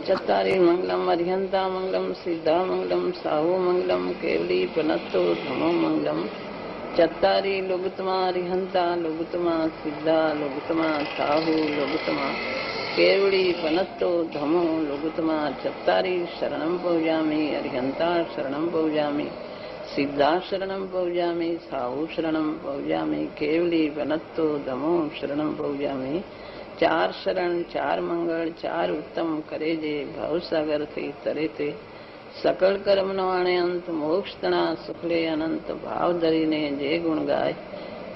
चत्तारि मंगलम अर्हंता मंगलम सिद्धा मंगलम साहु मंगलम केवली पनत्तो धमो मंगलम चत्तारि लोगुतमा अर्हंता लोगुतमा सिद्धा लोगुतमा साहु लोगुतमा केवली पनत्तो धमो लोगुतमा चत्तारि शरणं पौजामि अर्हंता शरणं पौजामि सिद्धा शरणं पौजामि साहु शरणं पौजामि केवली पनत्तो धमो शरणं पौजामि चार शरण चार मंगल चार उत्तम करे जे भवसागर थी तरे ते सकल कर्म नो आणे अंत मोक्ष तना सुखले अनंत भाव धरीने जे गुण गाय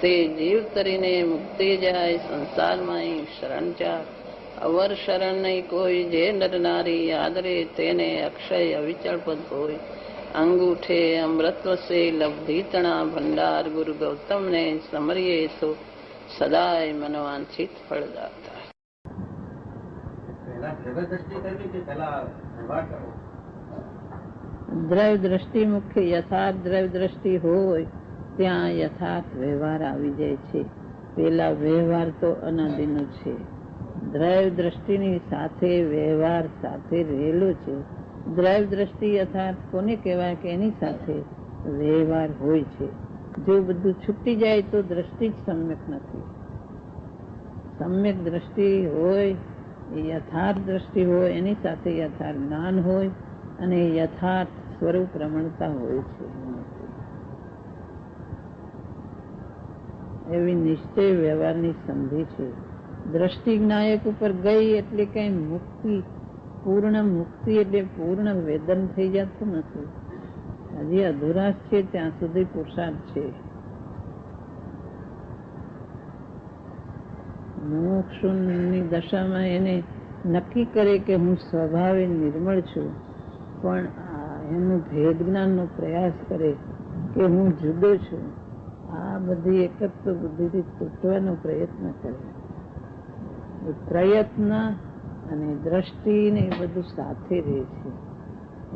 ते जीव तरीने मुक्ति जाय संसार माई शरण चार अवर शरण नहीं कोई जे नर नारी आदरे तेने अक्षय अविचल पद कोई अंगूठे अमृतव से लब्धि तना भंडार गुरु गौतम ने समरिये सो सदाय मनवांछित फलदाता દ્રવ્ય દ્રષ્ટિ મુખ્ય યથાર્થ દ્રવ્ય દ્રષ્ટિ હોય ત્યાં યથાર્થ વ્યવહાર આવી જાય છે. પેલા વ્યવહાર તો અનાદિનો છે. દ્રવ્ય દ્રષ્ટિની સાથે વ્યવહાર સાથે રહેલો છે. દ્રવ્ય દ્રષ્ટિ યથાર્થ કોને કહેવાય કે એની સાથે વ્યવહાર હોય છે. જો બધું છૂટી જાય તો દ્રષ્ટિ જ સમ્યક નથી. સમ્યક દ્રષ્ટિ હોય યથાર્થ દ્રષ્ટિ હોય એની સાથે યથાર્થ જ્ઞાન હોય અને યથાર્થ સ્વરૂપ રમણતા હોય છે. એવી નિશ્ચય વ્યવહારની સંધિ છે. દ્રષ્ટિ જ્ઞાયક ઉપર ગઈ એટલે કઈ મુક્તિ પૂર્ણ મુક્તિ એટલે પૂર્ણ વેદન થઈ જતું નથી. હજી અધુરાશ છે ત્યાં સુધી પુરુષાર્થ છે. મોક્ષની દશામાં એને નક્કી કરે કે હું સ્વભાવે નિર્મળ છું, પણ એનું ભેદ જ્ઞાનનો પ્રયાસ કરે કે હું જુદો છું. આ બધી એકત્વ બુદ્ધિથી તૂટવાનો પ્રયત્ન કરે. પ્રયત્ન અને દ્રષ્ટિ ને એ બધું સાથે રહે છે.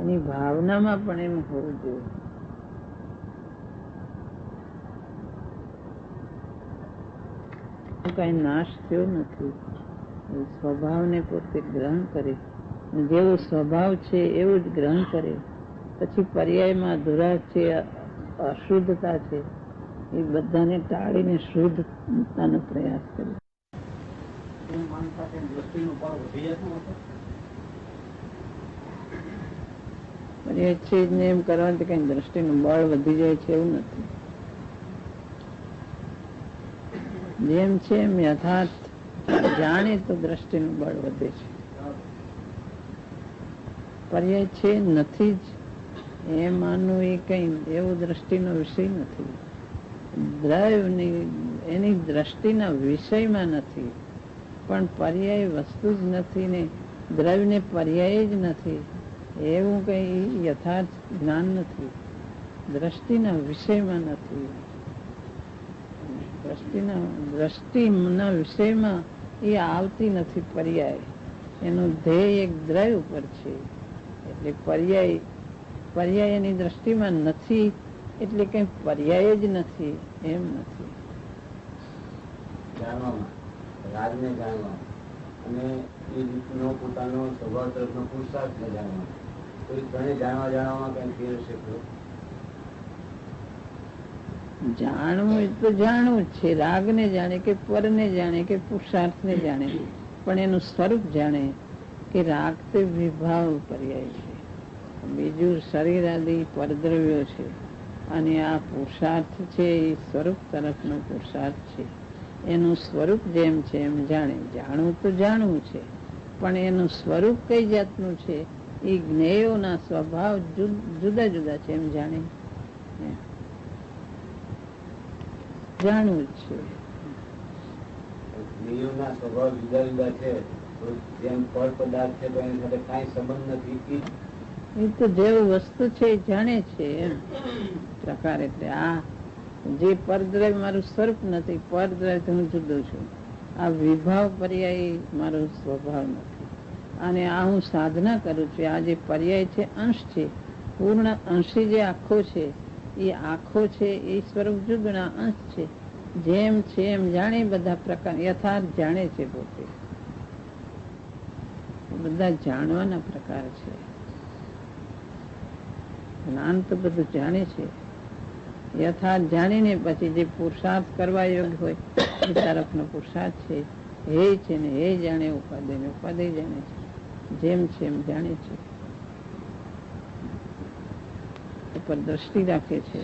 એની ભાવનામાં પણ એમ હોવું જોઈએ. કઈ નાશ થયો નથી. સ્વભાવને પોતે ગ્રહણ કરે, જેવો સ્વભાવ છે એવું જ ગ્રહણ કરે. પછી પર્યાયમાં અધુરા છે, અશુદ્ધતા છે, એ બધાને ટાળીને શુદ્ધતાનો પ્રયાસ કરે. પર્યાય છે જ ને એમ કરવાથી કઈ દ્રષ્ટિનું બળ વધી જાય છે એવું નથી. જેમ છે એમ યથાર્થ જાણે તો દ્રષ્ટિનું બળ વધે છે. પર્યાય છે નથી જ એ માનવું એ કઈ એવો દ્રષ્ટિનો વિષય નથી. દ્રવ્યની એની દ્રષ્ટિના વિષયમાં નથી, પણ પર્યાય વસ્તુ જ નથી ને દ્રવ્યને પર્યાય જ નથી એવું કઈ યથાર્થ જ્ઞાન નથી. દ્રષ્ટિના વિષયમાં નથી. દ્રષ્ટિના વિષયમાં એ આવતી નથી પર્યાય. એનું ધ્યેય એક દ્રવ્ય ઉપર છે. એટલે પર્યાય એની દ્રષ્ટિમાં નથી એટલે કઈ પર્યાય જ નથી એમ નથી. રાજને જાણવા અને એ રીતનો પોતાનો સ્વભાવ તરફનો પુરુષાર્થ ને જાણવા, તો એ ત્રણે જાણવામાં કઈ ફેર છે? જાણવું એ તો જાણવું જ છે. રાગને જાણે કે પરને જાણે કે પુરુષાર્થને જાણે, પણ એનું સ્વરૂપ જાણે કે રાગ તે વિભાવ પર્યાય છે, બીજું શરીર આદિ પરદ્રવ્યો છે, અને આ પુરુષાર્થ છે એ સ્વરૂપ તરફનો પુરુષાર્થ છે. એનું સ્વરૂપ જેમ છે એમ જાણે. જાણવું તો જાણવું છે, પણ એનું સ્વરૂપ કઈ જાતનું છે એ જ્ઞેયોના સ્વભાવ જુદા જુદા છે એમ જાણે જાણવું જ છે. જ્ઞેયોના સ્વભાવ જુદા જુદા છે, જેમ ફળ પદાર્થ છે તો એની સાથે કઈ સંબંધ નથી. એ તો જેવું વસ્તુ છે એ જાણે છે એમ પ્રકાર. એટલે આ જે પરદ્રવ્ય મારું સ્વરૂપ નથી, પરદ્રવ્ય હું જુદો છું. આ વિભાવ પર્યાય મારો સ્વભાવ નથી. અને આ હું સાધના કરું છું. આ જે પર્યાય છે અંશ છે, પૂર્ણ અંશી જે આખો છે એ આખો છે એ સ્વરૂપ જુદના અંશ છે. જેમ છે એમ જાણે બધા પ્રકાર યથાર્થ જાણે છે પોતે. બધા જાણવાના પ્રકાર છે. જ્ઞાન તો બધું જાણે છે, યથાર્થ જાણીને પછી જે પુરુષાર્થ કરવા યોગ્ય હોય એ તરફનો પુરુષાર્થ છે. હે છે ને હે જાણે, ઉપાધિ ને ઉપાધિ જાણે છે, જેમ છે એમ જાણે છે, ઉપર દ્રષ્ટિ રાખે છે.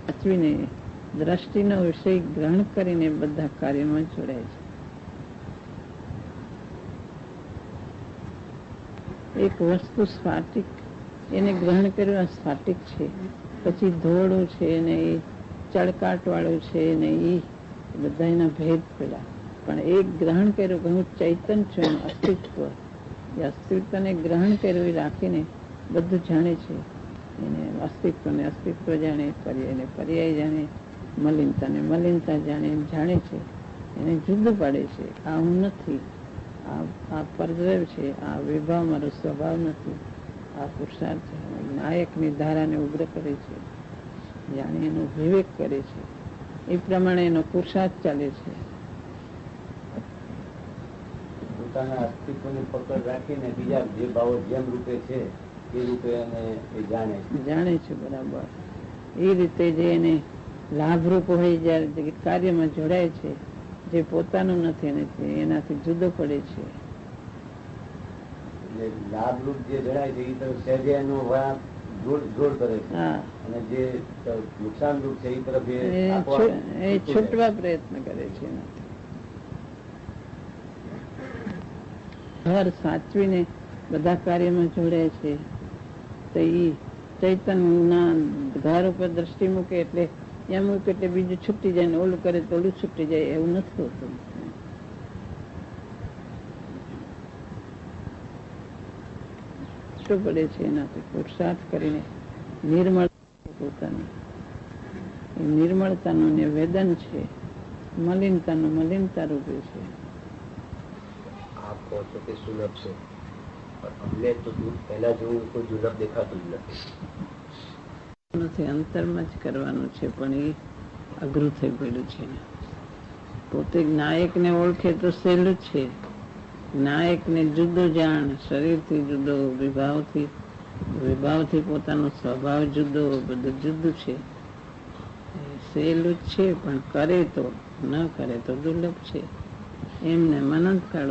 સાચવીને દ્રષ્ટિનો વિષય ગ્રહણ કરીને બધા કાર્યમાં જોડાય છે. એક વસ્તુ સ્ફાટિક, એને ગ્રહણ કર્યું સ્ફાટિક છે, પછી ધોળું છે ને એ ચળકાટ વાળું છે ને એ બધા એના ભેદ પડ્યા. પણ એક ગ્રહણ કર્યું કે હું ચૈતન છું, એનું અસ્તિત્વ, એ અસ્તિત્વને ગ્રહણ કર્યું એ રાખીને બધું જાણે છે. એને અસ્તિત્વને અસ્તિત્વ જાણે, પર્યાયને પર્યાય જાણે, મલિનતાને મલિનતા જાણે, એમ જાણે છે. એને જુદું પાડે છે. આ હું નથી, આ પરદ્રવ છે, આ વિભાવ મારો સ્વભાવ નથી, આ પુરુષાર્થ છે. નાયકની ધારાને ઉગ્ર કરે છે, જાણે એનો વિવેક કરે છે. એ પ્રમાણે એનો પુરુષાર્થ ચાલે છે. પોતાના અસ્તિત્વની પકડ રાખીને બીજા જે ભાવો જેમ રૂપે છે એ રૂપે એને એ જાણે છે. બરાબર. એ રીતે જે એને લાભરૂપ હોય, જયારે કાર્યમાં જોડાય છે, જે પોતાનું નથી એનાથી જુદો પડે છે. એટલે લાભરૂપ જે જણાય છે એ તરફ સહેજે એનો જોડ કરે છે, અને જે નુકસાન રૂપ છે એ તરફ એ છૂટવા પ્રયત્ન કરે છે. ઘર સાચવીને બધા કાર્યમાં જોડાય છે, તો એ ચૈતનના ઘર ઉપર દ્રષ્ટિ મૂકે એટલે એમ મૂકે એટલે બીજું છૂટી જાય ને ઓલું કરે તો ઓલું છૂટી જાય, એવું નથી હોતું. શું પડે છે એનાથી પુરુષાર્થ કરીને નિર્મળ પોતાની નિર્મળતાનું નિવેદન છે, મલિનતાનું મલિનતા રૂપે છે. આપ કહો છો કે સુલભ છે, અમને તો પહેલા જેવું કોઈ દુર્લભ દેખાતું જ નથી. અંતરમાં જ કરવાનું છે, પણ એ અઘરું થઈ પડ્યું છે. પોતે નાયકને ઓળખે તો સહેલું છે. નાયકને જુદો જાણ, શરીરથી જુદો, વિભાવથી પોતાનો સ્વભાવ જુદો, બધું જુદું છે. સહેલું જ છે, પણ કરે તો ન કરે તો દુર્લભ છે. એમને અનંતકાળ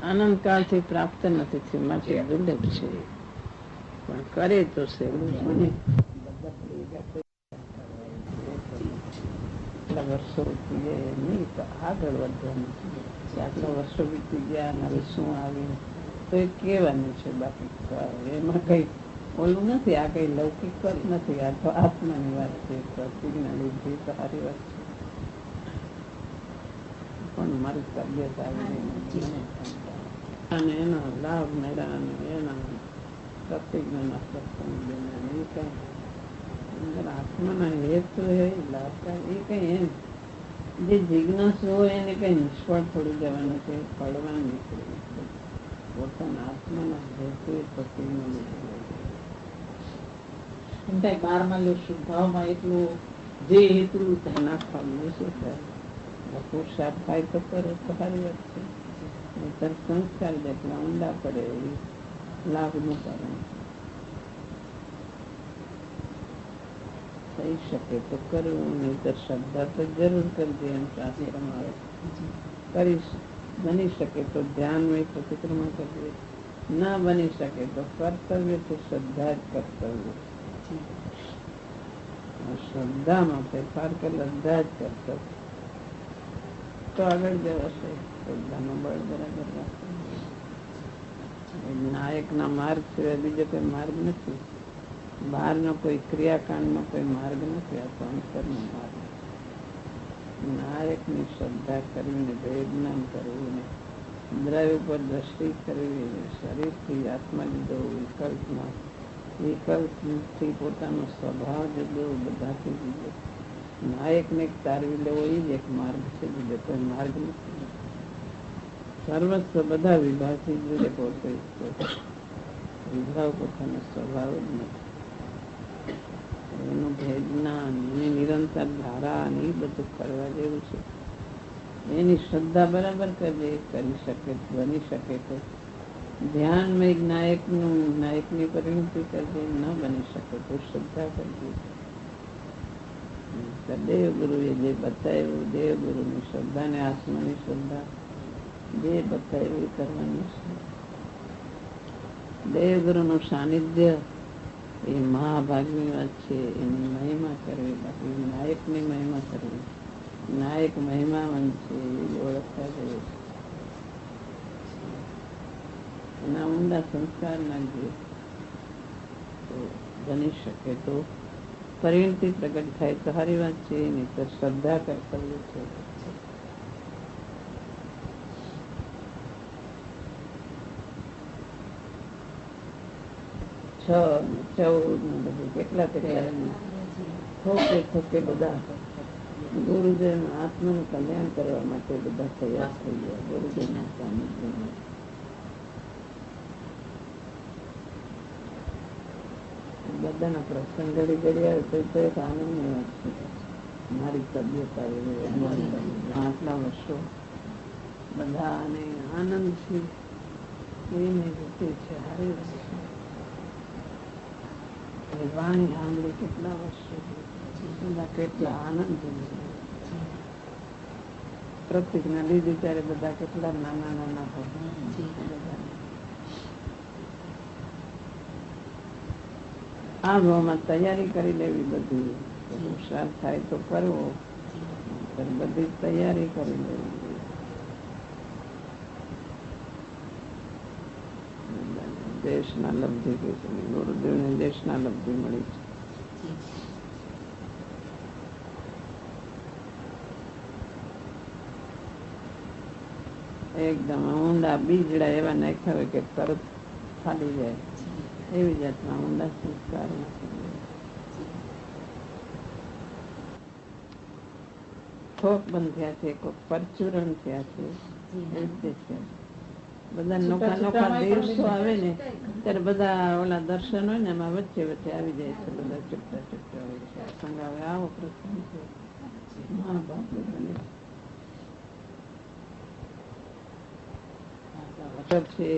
આનંદકાળથી પ્રાપ્ત નથી થયું, માટે દુર્લભ છે. પણ કરે તો સહેલું છે. વર્ષો વીતી ગયા નહીં તો આગળ વધવાનું છે. આટલા વર્ષો વીતી ગયા, હવે શું આવ્યું તો એ કહેવાનું છે. બાકી એમાં કઈ ઓલું નથી. આ કઈ લૌકિક વાત નથી, આ તો આત્માની વાત છે. પ્રતિજ્ઞા લીધી તો સારી વાત છે, પણ મારી તબિયત આવી અને એનો લાભ મેળા અને એના પ્રતિજ્ઞાના સત્સંગ એ કઈ આત્માના હેતુ લાભકારી, એ કઈ એમ જે જિજ્ઞાસુ હોય એને કઈ નિષ્ફળ થોડી જવાનું છે, પડવાનું નીકળે. પોતાના આત્માના હેતુ એ પ્રતિજ્ઞા બારમાં લો શુભાવમાં એટલું જે હેતુ નાખવાનું શું થાય. પુરુષાર્થ થાય તો કરે તો સારી વાત છે. નહીતર સંસ્કાર જેટલા ઊંડા પડે એ લાભ નું કારણ થઈ શકે તો કરવું, નહીતર શ્રદ્ધા તો જરૂર કરજે. એમ શાસ્ત્રમાં આવે કરીશ. બની શકે તો ધ્યાન પ્રતિક્રમણ કરજે, ના બની શકે તો કર્તવ્ય તો શ્રદ્ધા જ કર્તવ્ય. શ્રદ્ધામાં ફેરફાર કે શ્રદ્ધા જ કર્તવ્ય તો આગળ જવાશે. શ્રદ્ધાનો બળ બરાબર રાખે. નાયકના માર્ગ સિવાય બીજો કોઈ માર્ગ નથી. બહારનો કોઈ ક્રિયાકાંડનો કોઈ માર્ગ નથી. આ તો અંતરનો માર્ગ. નાયકની શ્રદ્ધા કરવી, વેદનાન કરવું, દ્રવ્ય ઉપર દ્રષ્ટિ કરવી, શરીરથી આત્મા જુદો, વિકલ્પથી પોતાનો સ્વભાવ જુદો, બધાથી જુદો. નાયકને તારવી લેવો એ જ એક માર્ગ છે, બીજો કોઈ માર્ગ નથી. સર્વસ્વ બધા વિભાગથી જુદે પોતે વિભાવ પોતાનો સ્વભાવ જ નથી. એનું ભેદના નિરંતર ધારા એ બધું કરવા જેવું છે. એની શ્રદ્ધા બરાબર કરજે, કરી શકે, બની શકે તો ધ્યાનમાં એક નાયકની પરિણતિ કરજે, ન બની શકે તો શ્રદ્ધા કરજે. દેવગુરુએ જે બતાવ્યું, દેવગુરુની શ્રદ્ધા ને આત્માની શ્રદ્ધા જે બતાવ્યું એ કરવાની છે. દેવગુરુનું સાનિધ્ય એ મહાભાગની વાત છે. એની મહિમા કરવી, બાકી નાયકની મહિમા કરવી. નાયક મહિમાવંત છે એ ઓળખતા જઈએ. એના ઊંડા સંસ્કાર નાખીએ તો બની શકે તો પરિણતિ પ્રગટ થાય તો સારી વાત છે. નહીં તો શ્રદ્ધા કર્તવ્ય છે. છ 14 બધું કેટલા થોકે બધા ગુરુદેવ આત્માનું કલ્યાણ કરવા માટે બધા તૈયાર થઈ ગયા. ગુરુદેવના સાનિધ્યમાં બધાના પ્રસંગ ઘડી ઘડી આવે તો એક આનંદની વાત છે. મારી તબિયત આવી, આટલા વર્ષો બધાને આનંદ છે. એને રીતે છે સારી વાત છે. વાણી સાંભળી કેટલા વર્ષો બધા કેટલા આનંદ પ્રતિજ્ઞા લીધી ત્યારે બધા કેટલા નાના નાના આ ભાવમાં તૈયારી કરી લેવી. બધી હોશિયાર થાય તો કરવો, બધી તૈયારી કરી લેવી. દેશના લબ્ધિ કે ગુરુદેવને દેશના લબ્ધિ મળી છે. એકદમ ઊંડા બીજડા એવા નાખ્યા હોય કે તરત ફાલી જાય એવી જાતના ઊંડા સંસ્કાર થોક બંધ થયા છે, કોઈ પરચુરણ થયા છે. બધા નોખા નોખા દિવસો આવે ને ત્યારે બધા ઓલા દર્શન હોય ને એમાં વચ્ચે વચ્ચે આવી જાય છે. બધા ચૂપટા ચૂપટા હોય છે. સંગાવે આવો પ્રસંગ છે. મહાભારત બને છે.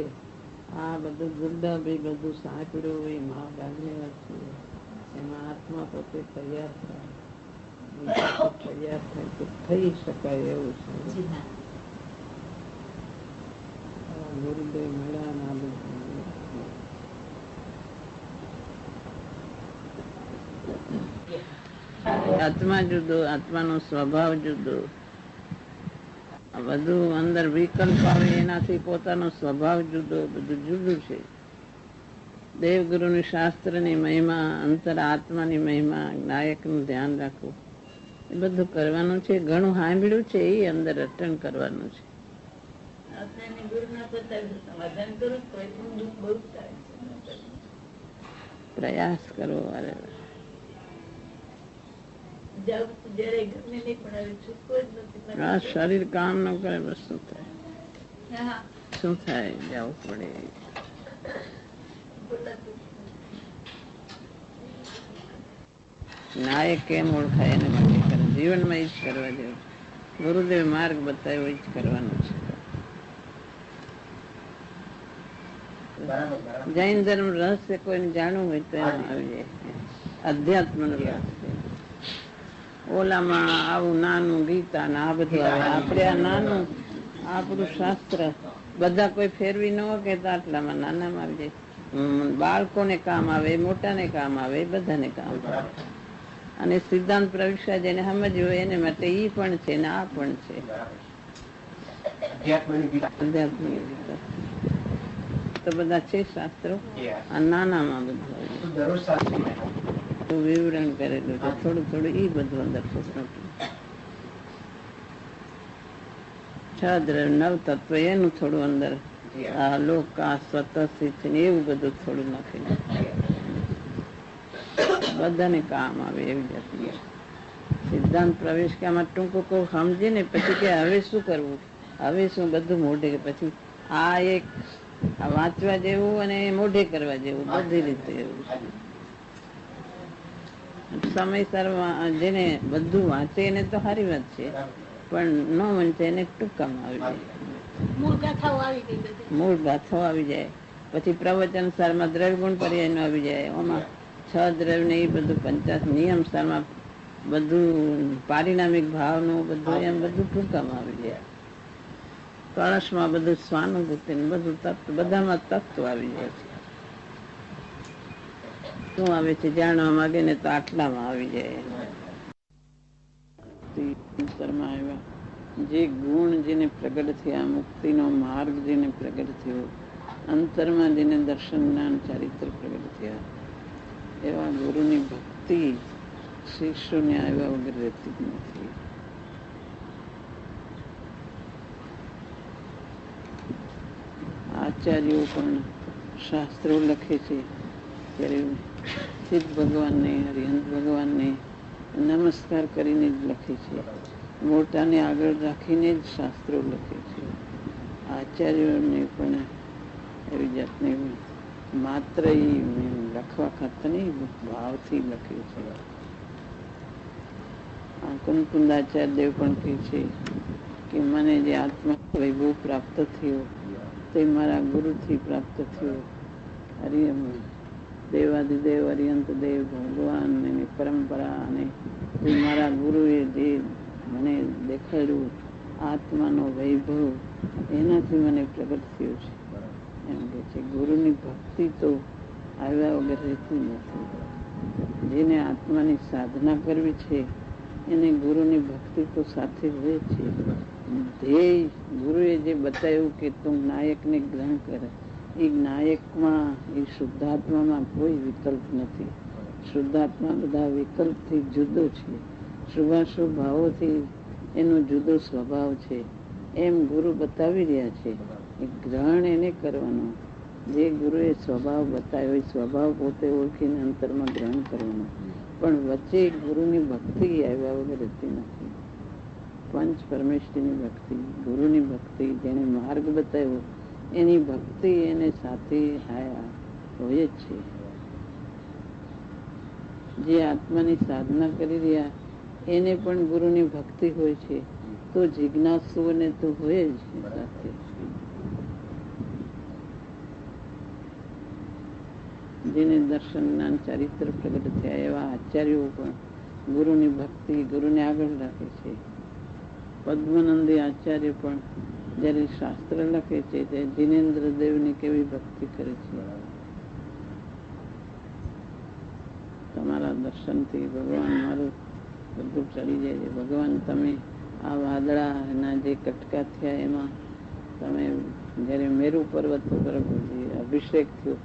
આ બધું દુર્લભ એ બધું સાંકળ્યું એ મહાભાગની વાત છે. એમાં આત્મા પોતે તૈયાર થાય, તૈયાર થાય તો થઈ શકાય એવું છે. ગુરુદેવ મળ્યા ના આત્મા જુદો, આત્માનો સ્વભાવ જુદો. બધું અંદર વિકલ્પ આવે એનાથી પોતાનો સ્વભાવ જુદો, બધું જુદું છે. દેવગુરુની શાસ્ત્રની મહિમા, અંતર આત્માની મહિમા, નાયકનું ધ્યાન રાખવું એ બધું કરવાનું છે. ઘણું સાંભળ્યું છે એ અંદર અટેન્ડ કરવાનું છે. પ્રયાસ કરવો. શરીર કામ ન કરે બસ શું થાય? શું થાય? જવું પડે. નાયક કેમ ઓળખાય એને માટે કરે. જીવનમાં એ જ કરવા જેવું. ગુરુદેવ માર્ગ બતાવ્યો એ જ કરવાનો છે. જૈન ધર્મ રહસ્ય કોઈને જાણવું હોય તો એમાં આવી જાય. અધ્યાત્મ નું રહસ્ય. ઓલામાં આવું નાનું ગીતા ને આ બધું આવે. આપણે આ નાનું આપણું શાસ્ત્ર બધા કોઈ ફેરવી ન કે તો આટલામાં નાનામાં આવી જાય. બાળકોને કામ આવે, મોટાને કામ આવે, બધાને કામ આવે. અને સિદ્ધાંત પ્રવિષ્ટા જેને સમજવું હોય એને માટે ઈ પણ છે ને આ પણ છે. અધ્યાત્મ ગીતા તો બધા છે શાસ્ત્રો. આ નાનામાં બધું વિવરણ કરેલું છે. થોડું થોડું ઈ બધું અંદર નવ તત્વ એનું થોડું અંદર લોક સ્વતઃ એવું બધું થોડું નાખી બધાને કામ આવે એવી જાતની. સિદ્ધાંત પ્રવેશ કે આમાં ટૂંકું કહું સમજે ને પછી કે હવે શું કરવું, હવે શું બધું મોઢે. પછી આ એક વાંચવા જેવું અને મોઢે કરવા જેવું બધી રીતે એવું છે. સમયસર જેને બધું વાંચે એને તો સારી વાત છે, પણ ન વંચાય એને ટૂંકામાં આવી જાય, મૂળ ગાથાઓ આવી જાય. પછી પ્રવચન સારમાં દ્રવ્ય ગુણ પર્યાય આવી જાય, એમાં 6 દ્રવ્ય ને એ બધું 50 નિયમ સારમાં બધું પારિણામિક ભાવનું બધું એમ બધું ટૂંકામાં આવી જાય. કળશમાં બધું સ્વાનુભૂતિ બધું તત્વ, બધામાં તત્વ આવી જાય છે. શું આવે છે જાણવા માંગે ને તો આટલામાં આવી જાય. જે ગુણ જેને પ્રગટ થયા, મુક્તિનો માર્ગ જેને પ્રગટ થયો, અંતરમાં જેને દર્શન જ્ઞાન ચારિત્ર પ્રગટ થયા, એવા ગુરુની ભક્તિ શિષ્યોને આવ્યા વગર રહેતી જ નથી. આચાર્યો પણ શાસ્ત્રો લખે છે ત્યારે સિદ્ધ ભગવાનને, હરિહંત ભગવાનને નમસ્કાર કરીને જ લખે છે, મોટાને આગળ રાખીને જ શાસ્ત્રો લખે છે. આચાર્યોને પણ એવી જાતની માત્ર લખવા ખાતર નહીં, ભાવથી લખે છે. કુંદાચાર્ય દેવ પણ કહે છે કે મને જે આત્મા વૈભવ પ્રાપ્ત થયો તે મારા ગુરુથી પ્રાપ્ત થયો. હરિહમ દેવાદિદેવ, હરિહંત દેવ, ભગવાન એની પરંપરા અને મારા ગુરુએ જે મને દેખાડ્યું આત્માનો વૈભવ, એનાથી મને પ્રગટ થયું છે એમ કે છે. ગુરુની ભક્તિ તો આવ્યા વગર રહેતી નથી. જેને આત્માની સાધના કરવી છે એને ગુરુની ભક્તિ તો સાથે હોય છે. ધ્યેય ગુરુએ જે બતાવ્યું કે તું નાયકને ગ્રહણ કરે, એ નાયકમાં, એ શુદ્ધાત્મામાં કોઈ વિકલ્પ નથી. શુદ્ધાત્મા બધા વિકલ્પથી જુદો છે, શુભાશુભ ભાવોથી એનો જુદો સ્વભાવ છે. એમ ગુરુ બતાવી રહ્યા છે. એ ગ્રહણ એને કરવાનું, જે ગુરુએ સ્વભાવ બતાવ્યો એ સ્વભાવ પોતે ઓળખીને અંતરમાં ગ્રહણ કરવાનું. પણ વચ્ચે ગુરુની ભક્તિ આવ્યા વગર રહેતી નથી. પંચ પરમેશ્વરીની ભક્તિ, ગુરુની ભક્તિ, જેને માર્ગ બતાવ્યો એની ભક્તિ એને સાથે હોય જ છે. જે આત્માની સાધના કરી રહ્યા એને પણ ગુરુની ભક્તિ હોય છે, તો જિજ્ઞાસુઓને તો હોય જ સાથે. જેને દર્શન જ્ઞાન ચારિત્ર પ્રગટ થયા એવા આચાર્યો પણ ગુરુની ભક્તિ, ગુરુને આગળ રાખે છે. પદ્મનંદી આચાર્ય પણ જયારે શાસ્ત્ર લખે છે તે દિનેન્દ્ર દેવની કેવી ભક્તિ કરે છે. તમારા દર્શનથી ભગવાન મારું બધું ચડી જાય છે. ભગવાન તમે આ વાદળાના જે કટકા થયા એમાં તમે જયારે મેરુ પર્વત ઉપર અભિષેક થયો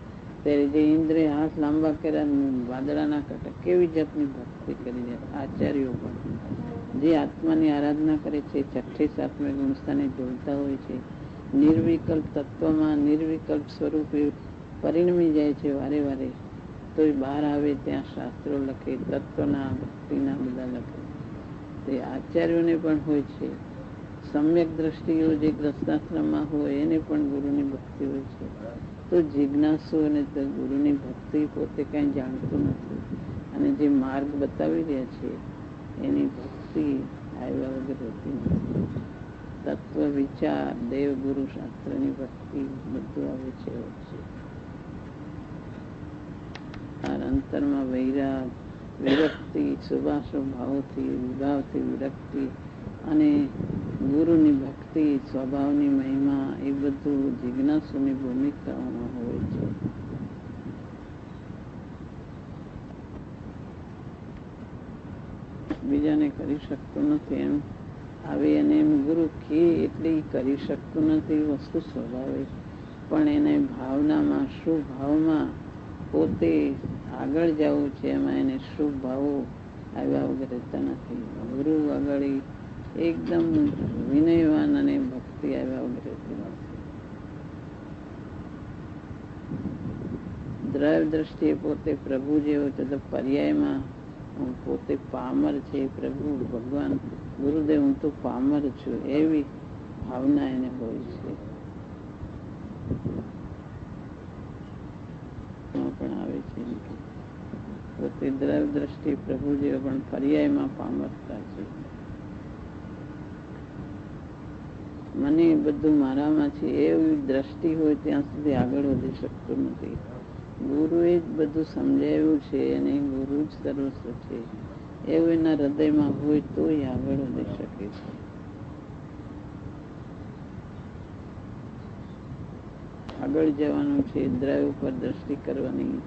ત્યારે જે ઇન્દ્રે હાથ લાંબા કર્યા, વાદળાના કટક, કેવી જાતની ભક્તિ કરી જાય. આચાર્યો પણ જે આત્માની આરાધના કરે છે, 6ઠ્ઠી 7મે ગુણસ્થાને જોડતા હોય છે, નિર્વિકલ્પ તત્વમાં નિર્વિકલ્પ સ્વરૂપે પરિણમી જાય છે વારે વારે, તો એ બહાર આવે ત્યાં શાસ્ત્રો લખે, તત્વના ભક્તિના બધા લખે. તે આચાર્યોને પણ હોય છે. સમ્યક દ્રષ્ટિઓ જે ગ્રસ્તાશ્રમમાં હોય એને પણ ગુરુની ભક્તિ હોય છે. તો જિજ્ઞાસુ અને તો ગુરુની ભક્તિ પોતે કાંઈ જાણતું નથી અને જે માર્ગ બતાવી રહ્યા છે એની ભક્તિ આવ્યા વગર રહેતી નથી. તત્વ વિચાર, દેવ ગુરુ શાસ્ત્રની ભક્તિ બધું આવે છે. અંતરમાં વૈરાગ, વિરક્તિ, શુભાશુભ ભાવોથી, વિભાવથી વિરક્તિ અને ગુરુની ભક્તિ, સ્વભાવની મહિમા, એ બધું જિજ્ઞાસુની ભૂમિકાઓમાં હોય છે. બીજાને કરી શકતું નથી એમ આવે અને એમ ગુરુ કે એટલે કરી શકતું નથી, વસ્તુ સ્વભાવે. પણ એને ભાવનામાં, શુભ ભાવમાં પોતે આગળ જવું છે, એમાં એને શુભ ભાવો આવ્યા વગર રહેતા નથી. ગુરુ આગળ એકદમ વિનયવાન અને ભક્તિ આવ્યા વગર રહેતી નથી. દ્રવ્ય દ્રષ્ટિએ પોતે પ્રભુ જેવો છે, તો પર્યાયમાં હું પોતે પામર છે, પ્રભુ ભગવાન ગુરુદેવ હું તો પામર છું, એવી ભાવના એને હોય છે. પણ આવે છે પોતે દ્રવ્ય દ્રષ્ટિ પ્રભુ જેવો પણ પર્યાયમાં પામરતા છે. મને બધું મારામાં છે એવી દ્રષ્ટિ હોય ત્યાં સુધી આગળ વધી શકતું નથી. ગુરુએ જ બધું સમજાવ્યું છે અને ગુરુ જ સર્વસ્વ છે એવું એના હૃદયમાં હોય તોય આગળ વધી શકે છે. આગળ જવાનું છે, દ્રવ્ય ઉપર દ્રષ્ટિ કરવાની,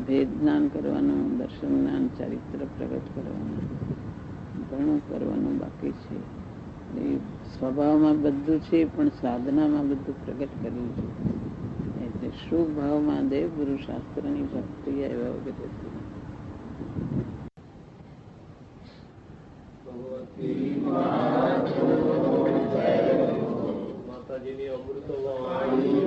ભેદ જ્ઞાન કરવાનું, દર્શન જ્ઞાન, ચારિત્ર પ્રગટ કરવાનું, ઘણું કરવાનું બાકી છે. એ સ્વભાવમાં બધું છે પણ સાધનામાં બધું પ્રગટ કરવું છે. એટલે શુભ ભાવમાં દેવ ગુરુ શાસ્ત્રની ભક્તિ આવ્યા વગર હતી. માતાજીની અમૃતવાણી.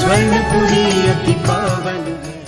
स्वर्णपुरी अति पावन है।